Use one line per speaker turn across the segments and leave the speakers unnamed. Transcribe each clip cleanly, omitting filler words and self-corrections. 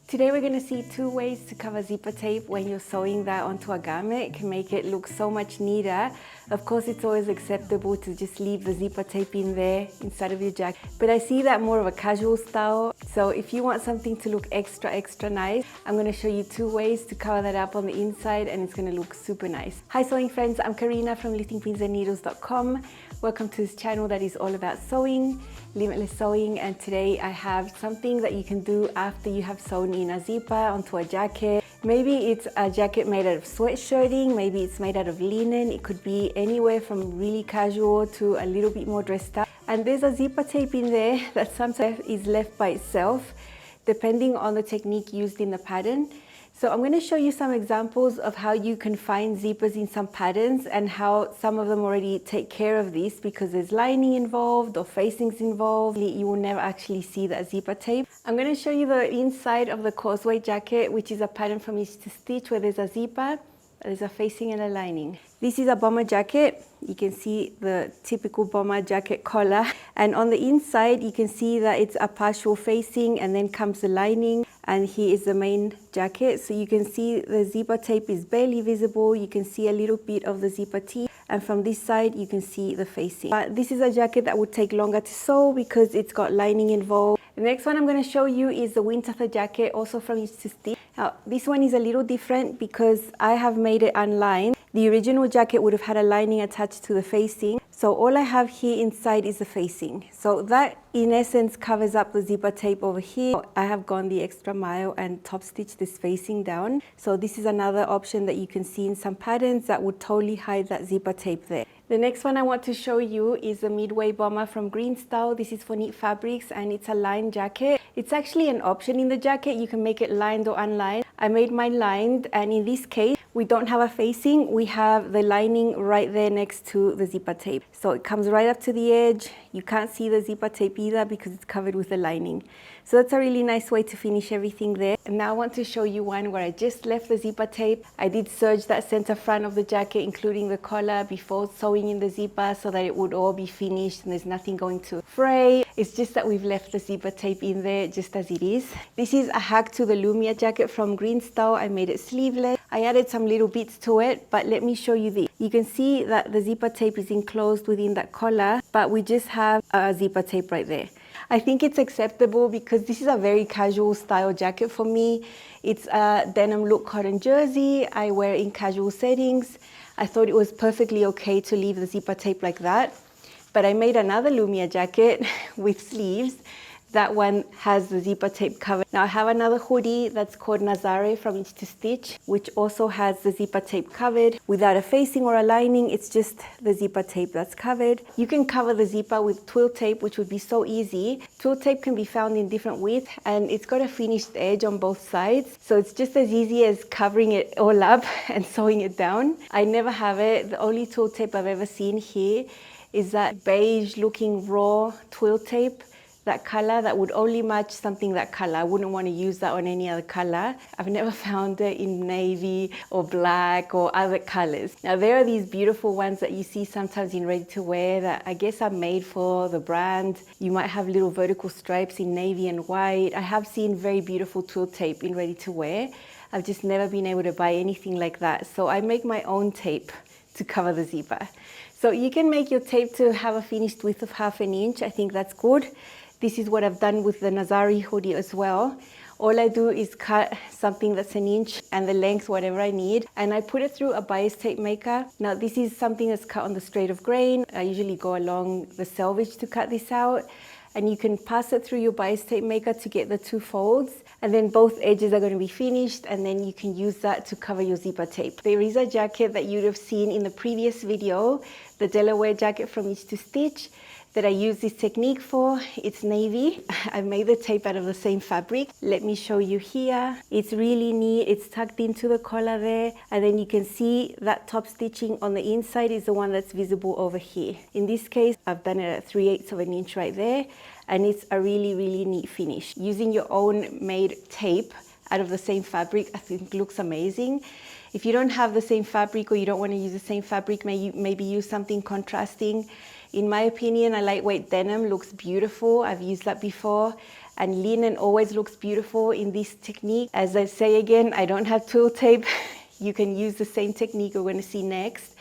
Today we're going to see two ways to cover zipper tape when you're sewing that onto a garment. It can make it look so much neater. Of course, it's always acceptable to just leave the zipper tape in there inside of your jacket, but I see that more of a casual style. So if you want something to look extra nice, I'm going to show you two ways to cover that up on the inside, and it's going to look super nice. Hi sewing friends, I'm Karina from liftingpinsandneedles.com. Welcome to this channel that is all about sewing, limitless sewing, and today I have something that you can do after you have sewn in a zipper onto a jacket. Maybe it's a jacket made out of sweatshirting, maybe it's made out of linen. It could be anywhere from really casual to a little bit more dressed up. And there's a zipper tape in there that sometimes is left by itself, depending on the technique used in the pattern. So I'm going to show you some examples of how you can find zippers in some patterns and how some of them already take care of this because there's lining involved or facings involved. You will never actually see that zipper tape. I'm going to show you the inside of the causeway jacket, which is a pattern from Each to Stitch where there's a zipper, there's a facing and a lining. This is a bomber jacket. You can see the typical bomber jacket collar, and on the inside you can see that it's a partial facing and then comes the lining, and here is the main jacket. So you can see the zipper tape is barely visible. You can see a little bit of the zipper tee, and from this side you can see the facing. This is a jacket that would take longer to sew because it's got lining involved. The next one I'm going to show you is the winter jacket, also from Each to Stitch. Now this one is a little different because I have made it unlined. The original jacket would have had a lining attached to the facing. So all I have here inside is the facing. So that in essence covers up the zipper tape over here. I have gone the extra mile and top stitched this facing down. So this is another option that you can see in some patterns that would totally hide that zipper tape there. The next one I want to show you is the midway bomber from Green Style. This is for Knit Fabrics and it's a lined jacket. It's actually an option in the jacket. You can make it lined or unlined. I made mine lined, and in this case we don't have a facing, we have the lining right there next to the zipper tape. So it comes right up to the edge. You can't see the zipper tape either because it's covered with the lining. So that's a really nice way to finish everything there. And now I want to show you one where I just left the zipper tape. I did serge that center front of the jacket, including the collar, before sewing in the zipper so that it would all be finished and there's nothing going to fray. It's just that we've left the zipper tape in there just as it is. This is a hack to the Lumia jacket from Green Style. I made it sleeveless. I added some little bits to it, but let me show you this. You can see that the zipper tape is enclosed within that collar, but we just have a zipper tape right there. I think it's acceptable because this is a very casual style jacket for me. It's a denim look cotton jersey. I wear it in casual settings. I thought it was perfectly okay to leave the zipper tape like that. But I made another Lumia jacket with sleeves. That one has the zipper tape covered. Now I have another hoodie that's called Nazare from Each to Stitch, which also has the zipper tape covered without a facing or a lining. It's just the zipper tape that's covered. You can cover the zipper with twill tape, which would be so easy. Twill tape can be found in different widths and it's got a finished edge on both sides. So it's just as easy as covering it all up and sewing it down. I never have it. The only twill tape I've ever seen here is that beige looking raw twill tape. That color that would only match something that color. I wouldn't want to use that on any other color. I've never found it in navy or black or other colors. Now there are these beautiful ones that you see sometimes in ready to wear that I guess are made for the brand. You might have little vertical stripes in navy and white. I have seen very beautiful twill tape in ready to wear. I've just never been able to buy anything like that. So I make my own tape to cover the zipper. So you can make your tape to have a finished width of 1/2 inch. I think that's good. This is what I've done with the Nazare hoodie as well. All I do is cut something that's 1 inch and the length, whatever I need, and I put it through a bias tape maker. Now this is something that's cut on the straight of grain. I usually go along the selvage to cut this out, and you can pass it through your bias tape maker to get the 2 folds, and then both edges are going to be finished, and then you can use that to cover your zipper tape. There is a jacket that you'd have seen in the previous video, the Delaware jacket from Each to Stitch, that I use this technique for. It's navy. I made the tape out of the same fabric. Let me show you here. It's really neat. It's tucked into the collar there, and then you can see that top stitching on the inside is the one that's visible over here. In this case, I've done it at 3/8 of an inch right there, and it's a really neat finish. Using your own made tape out of the same fabric, I think looks amazing. If you don't have the same fabric or you don't want to use the same fabric, maybe use something contrasting. In my opinion, a lightweight denim looks beautiful. I've used that before, and linen always looks beautiful in this technique. As I say again, I don't have twill tape. You can use the same technique we're going to see next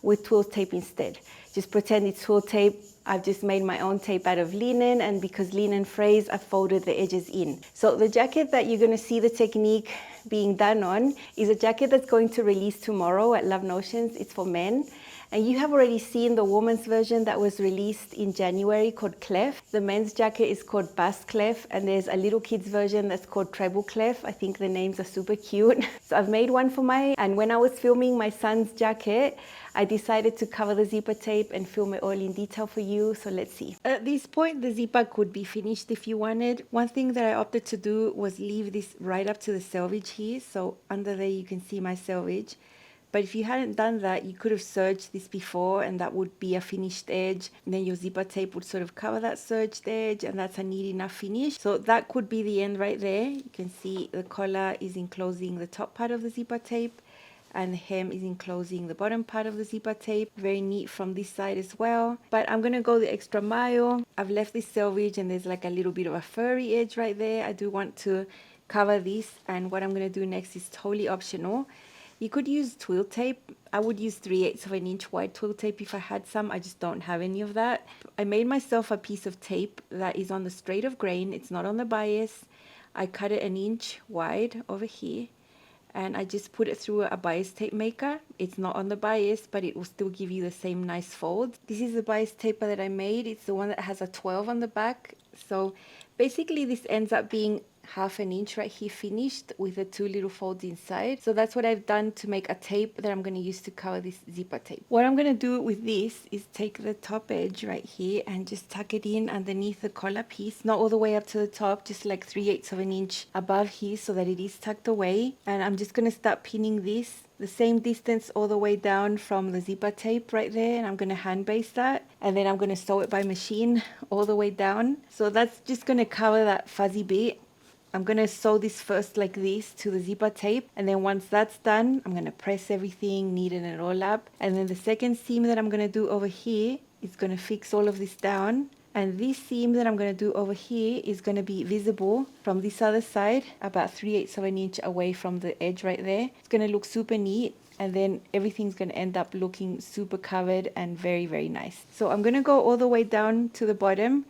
with twill tape instead. Just pretend it's twill tape. I've just made my own tape out of linen, and because linen frays, I folded the edges in. So the jacket that you're going to see the technique being done on is a jacket that's going to release tomorrow at Love Notions. It's for men. And you have already seen the woman's version that was released in January called Clef. The men's jacket is called Bust Clef, and there's a little kid's version that's called Treble Clef. I think the names are super cute. So I've made one for and when I was filming my son's jacket, I decided to cover the zipper tape and film it all in detail for you. So let's see. At this point, the zipper could be finished if you wanted. One thing that I opted to do was leave this right up to the selvage here. So under there, you can see my selvage. But if you hadn't done that, you could have serged this before, and that would be a finished edge. And then your zipper tape would sort of cover that serged edge, and that's a neat enough finish. So that could be the end right there. You can see the collar is enclosing the top part of the zipper tape, and the hem is enclosing the bottom part of the zipper tape. Very neat from this side as well. But I'm going to go the extra mile. I've left this selvage, and there's like a little bit of a furry edge right there. I do want to cover this, and what I'm going to do next is totally optional. You could use twill tape. I would use 3/8 of an inch wide twill tape if I had some. I just don't have any of that. I made myself a piece of tape that is on the straight of grain. It's not on the bias. I cut it 1 inch wide over here, and I just put it through a bias tape maker. It's not on the bias, but it will still give you the same nice fold. This is the bias taper that I made. It's the one that has a 12 on the back. So basically this ends up being 1/2 inch right here finished with the 2 little folds inside. So that's what I've done to make a tape that I'm going to use to cover this zipper tape. What I'm going to do with this is take the top edge right here and just tuck it in underneath the collar piece, not all the way up to the top, just like 3/8 of an inch above here so that it is tucked away. And I'm just going to start pinning this the same distance all the way down from the zipper tape right there, and I'm going to hand base that, and then I'm going to sew it by machine all the way down. So that's just going to cover that fuzzy bit. I'm going to sew this first like this to the zipper tape, and then once that's done, I'm going to press everything, neaten it all up, and then the second seam that I'm going to do over here is going to fix all of this down. And this seam that I'm going to do over here is going to be visible from this other side, about 3/8 of an inch away from the edge right there. It's going to look super neat, and then everything's going to end up looking super covered and very, very nice. So I'm going to go all the way down to the bottom,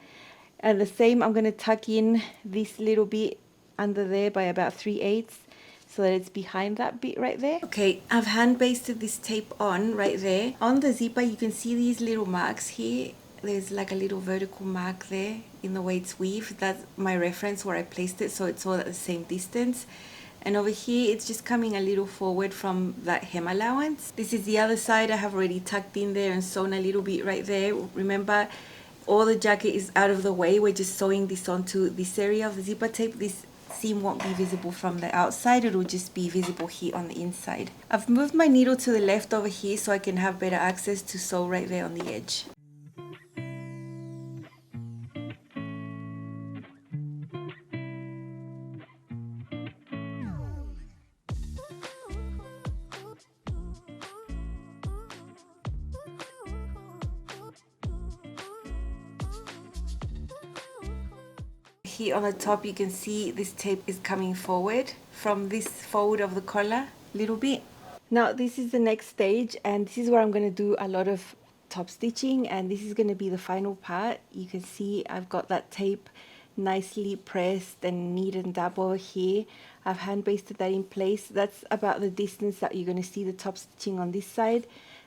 and the same, I'm going to tuck in this little bit under there by about 3/8 so that it's behind that bit right there. Okay, I've hand basted this tape on right there. On the zipper, you can see these little marks here. There's like a little vertical mark there in the way it's weaved. That's my reference where I placed it, so it's all at the same distance. And over here, it's just coming a little forward from that hem allowance. This is the other side. I have already tucked in there and sewn a little bit right there. Remember, all the jacket is out of the way. We're just sewing this onto this area of the zipper tape. This seam won't be visible from the outside. It will just be visible here on the inside. I've moved my needle to the left over here so I can have better access to sew right there on the edge. Here on the top, you can see this tape is coming forward from this fold of the collar a little bit. Now this is the next stage, and this is where I'm going to do a lot of top stitching, and this is going to be the final part. You can see I've got that tape nicely pressed and neatened up over here. I've hand basted that in place. That's about the distance that you're going to see the top stitching on this side.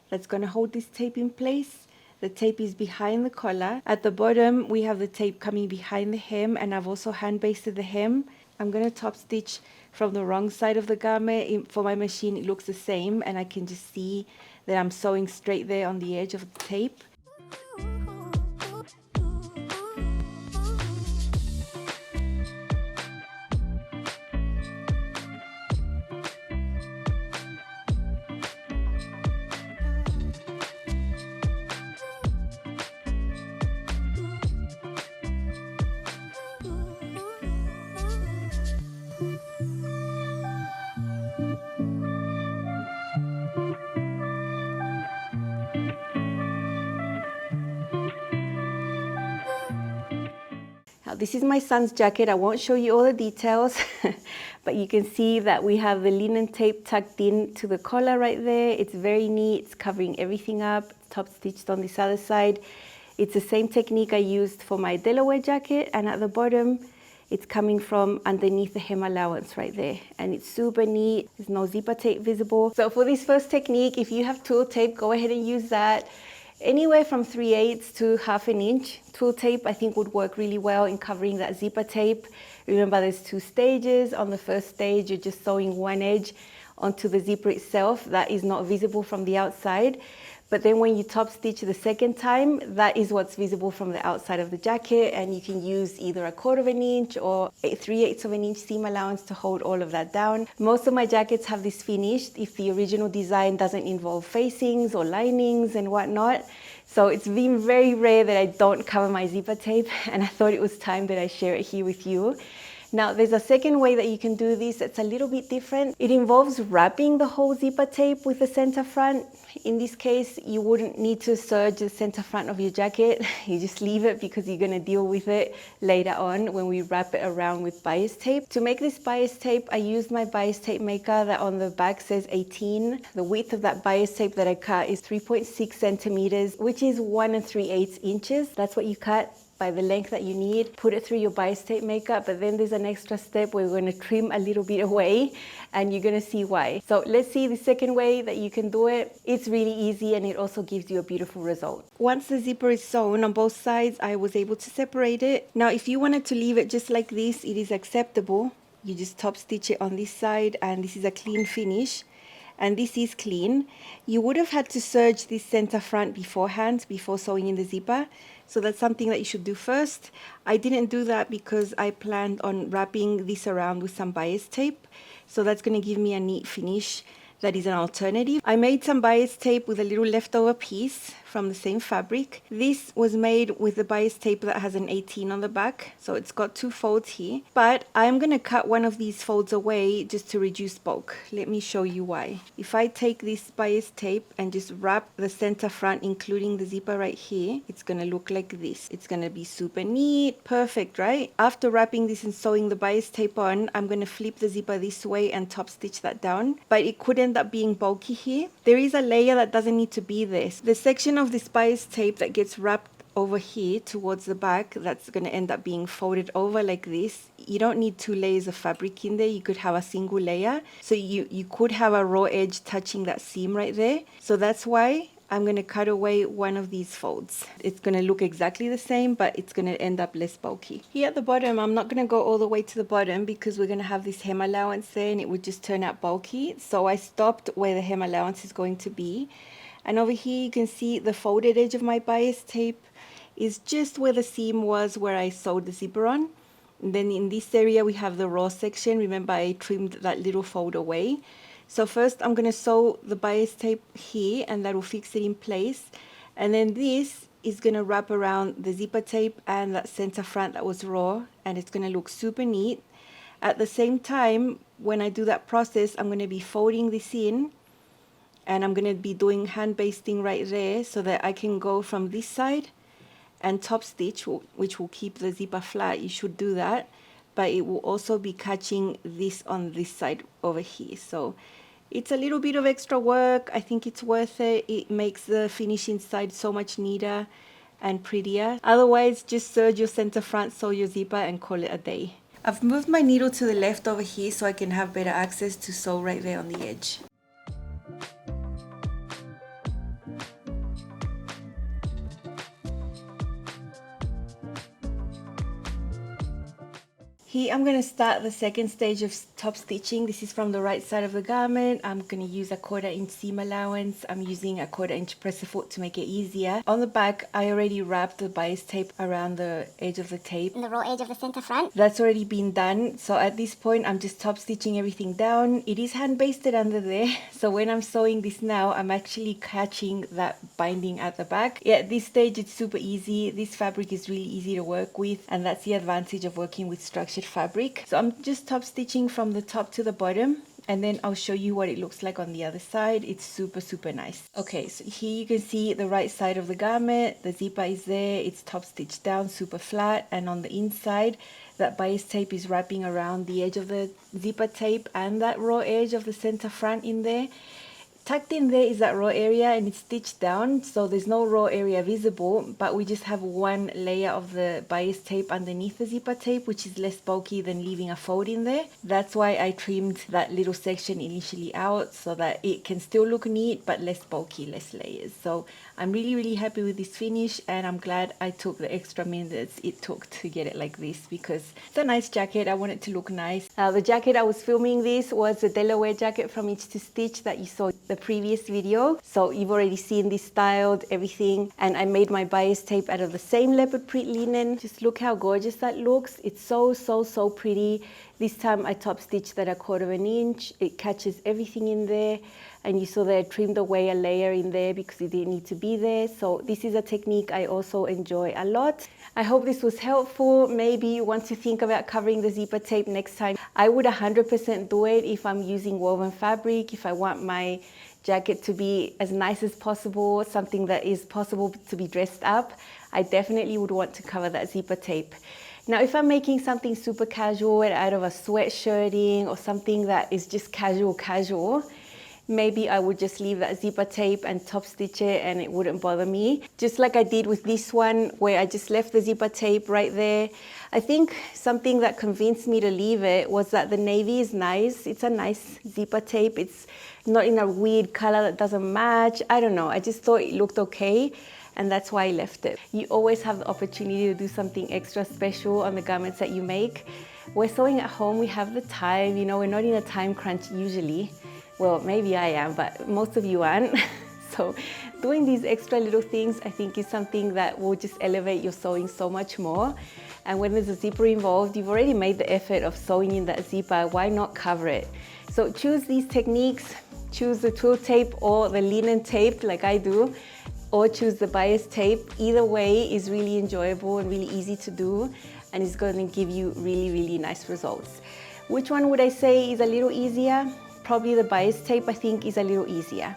That's going to hold this tape in place. The tape is behind the collar. At the bottom, we have the tape coming behind the hem, and I've also hand basted the hem. I'm going to top stitch from the wrong side of the garment. For my machine, it looks the same, and I can just see that I'm sewing straight there on the edge of the tape. this is my son's jacket. I won't show you all the details, but you can see that we have the linen tape tucked in to the collar right there. It's very neat. It's covering everything up. It's top stitched on this other side. It's the same technique I used for my Delaware jacket, and at the bottom, it's coming from underneath the hem allowance right there. And it's super neat. There's no zipper tape visible. So for this first technique, if you have twill tape, go ahead and use that. Anywhere from 3/8 to 1/2 inch. Twill tape I think would work really well in covering that zipper tape. Remember, there's 2 stages. On the first stage, you're just sewing one edge onto the zipper itself. That is not visible from the outside. But then when you top stitch the second time, that is what's visible from the outside of the jacket, and you can use either 1/4 inch or 3/8 inch seam allowance to hold all of that down. Most of my jackets have this finished if the original design doesn't involve facings or linings and whatnot. So it's been very rare that I don't cover my zipper tape, and I thought it was time that I share it here with you. Now, there's a second way that you can do this that's a little bit different. It involves wrapping the whole zipper tape with the center front. In this case, you wouldn't need to serge the center front of your jacket. You just leave it because you're going to deal with it later on when we wrap it around with bias tape. To make this bias tape, I used my bias tape maker that on the back says 18. The width of that bias tape that I cut is 3.6 centimeters, which is 1 3/8 inches. That's what you cut by the length that you need. Put it through your bias tape maker, but then there's an extra step where we're going to trim a little bit away, and you're going to see why. So let's see the second way that you can do it. It's really easy, and it also gives you a beautiful result. Once the zipper is sewn on both sides, I was able to separate it. Now, if you wanted to leave it just like this, it is acceptable. You just top stitch it on this side, and this is a clean finish. And this is clean. You would have had to serge this center front beforehand, before sewing in the zipper. So that's something that you should do first. I didn't do that because I planned on wrapping this around with some bias tape. So that's going to give me a neat finish that is an alternative. I made some bias tape with a little leftover piece from the same fabric. This was made with the bias tape that has an 18 on the back, so it's got 2 folds here. But I'm going to cut one of these folds away just to reduce bulk. Let me show you why. If I take this bias tape and just wrap the center front, including the zipper right here, it's going to look like this. It's going to be super neat, perfect, right? After wrapping this and sewing the bias tape on, I'm going to flip the zipper this way and top stitch that down, but it could end up being bulky here. There is a layer that doesn't need to be there. The section of this bias tape that gets wrapped over here towards the back, that's going to end up being folded over like this. You don't need 2 layers of fabric in there. You could have a single layer. So you could have a raw edge touching that seam right there. So that's why I'm going to cut away one of these folds. It's going to look exactly the same, but it's going to end up less bulky. Here at the bottom, I'm not going to go all the way to the bottom because we're going to have this hem allowance there and it would just turn out bulky. So I stopped where the hem allowance is going to be. And over here, you can see the folded edge of my bias tape is just where the seam was where I sewed the zipper on. And then in this area, we have the raw section. Remember, I trimmed that little fold away. So first I'm going to sew the bias tape here, and that will fix it in place. And then this is going to wrap around the zipper tape and that center front that was raw, and it's going to look super neat. At the same time, when I do that process, I'm going to be folding this in, and I'm going to be doing hand basting right there so that I can go from this side and top stitch, which will keep the zipper flat. You should do that, but it will also be catching this on this side over here. So it's a little bit of extra work. I think it's worth it. It makes the finish inside so much neater and prettier. Otherwise, just serge your center front, sew your zipper, and call it a day. I've moved my needle to the left over here so I can have better access to sew right there on the edge. Here I'm going to start the second stage of top stitching. This is from the right side of the garment. I'm going to use a 1/4 inch seam allowance. I'm using a 1/4 inch presser foot to make it easier. On the back, I already wrapped the bias tape around the edge of the tape.
The raw edge of the center front.
That's already been done. So at this point, I'm just top stitching everything down. It is hand basted under there. So when I'm sewing this now, I'm actually catching that binding at the back. Yeah, at this stage, it's super easy. This fabric is really easy to work with, and that's the advantage of working with structured fabric. So I'm just top stitching from the top to the bottom. and then I'll show you what it looks like on the other side. It's super, super nice. Okay, so here you can see the right side of the garment. The zipper is there. It's top stitched down, super flat. And on the inside, that bias tape is wrapping around the edge of the zipper tape and that raw edge of the center front in there. Tucked in there is that raw area, and it's stitched down, so there's no raw area visible, but we just have one layer of the bias tape underneath the zipper tape, which is less bulky than leaving a fold in there. That's why I trimmed that little section initially out, so that it can still look neat but less bulky, less layers. So I'm really, really happy with this finish, and I'm glad I took the extra minutes it took to get it like this, because it's a nice jacket. I want it to look nice. The jacket I was filming this was a Delaware jacket from Itch to Stitch that you saw the previous video. So you've already seen this styled, everything, and I made my bias tape out of the same leopard print linen. Just look how gorgeous that looks. It's so, so, so pretty. This time I top stitched that 1/4 inch. It catches everything in there, and you saw that I trimmed away a layer in there because it didn't need to be there. So this is a technique I also enjoy a lot. I hope this was helpful. Maybe you want to think about covering the zipper tape next time. I would 100% do it if I'm using woven fabric, if I want my jacket to be as nice as possible, something that is possible to be dressed up. I definitely would want to cover that zipper tape. Now, if I'm making something super casual out of a sweatshirting or something that is just casual, maybe I would just leave that zipper tape and top stitch it and it wouldn't bother me. Just like I did with this one, where I just left the zipper tape right there. I think something that convinced me to leave it was that the navy is nice. It's a nice zipper tape. It's not in a weird color that doesn't match. I don't know, I just thought it looked okay, and that's why I left it. You always have the opportunity to do something extra special on the garments that you make. We're sewing at home, we have the time, you know, we're not in a time crunch usually. Well, maybe I am, but most of you aren't. So doing these extra little things, I think, is something that will just elevate your sewing so much more. And when there's a zipper involved, you've already made the effort of sewing in that zipper. Why not cover it? So choose these techniques. Choose the twill tape or the linen tape like I do, or choose the bias tape. Either way is really enjoyable and really easy to do, and it's going to give you really, really nice results. Which one would I say is a little easier? Probably the bias tape, I think, is a little easier.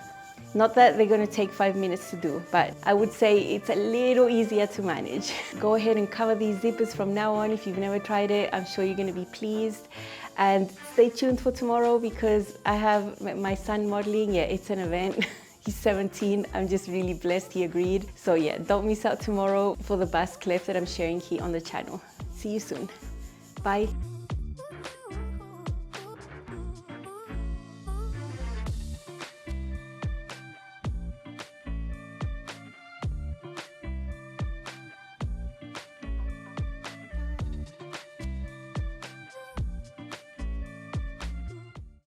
Not that they're going to take 5 minutes to do, but I would say it's a little easier to manage. Go ahead and cover these zippers from now on. If you've never tried it, I'm sure you're going to be pleased. And stay tuned for tomorrow, because I have my son modeling. Yeah, it's an event. He's 17. I'm just really blessed he agreed. So yeah, don't miss out tomorrow for the bust Clef that I'm sharing here on the channel. See you soon. Bye.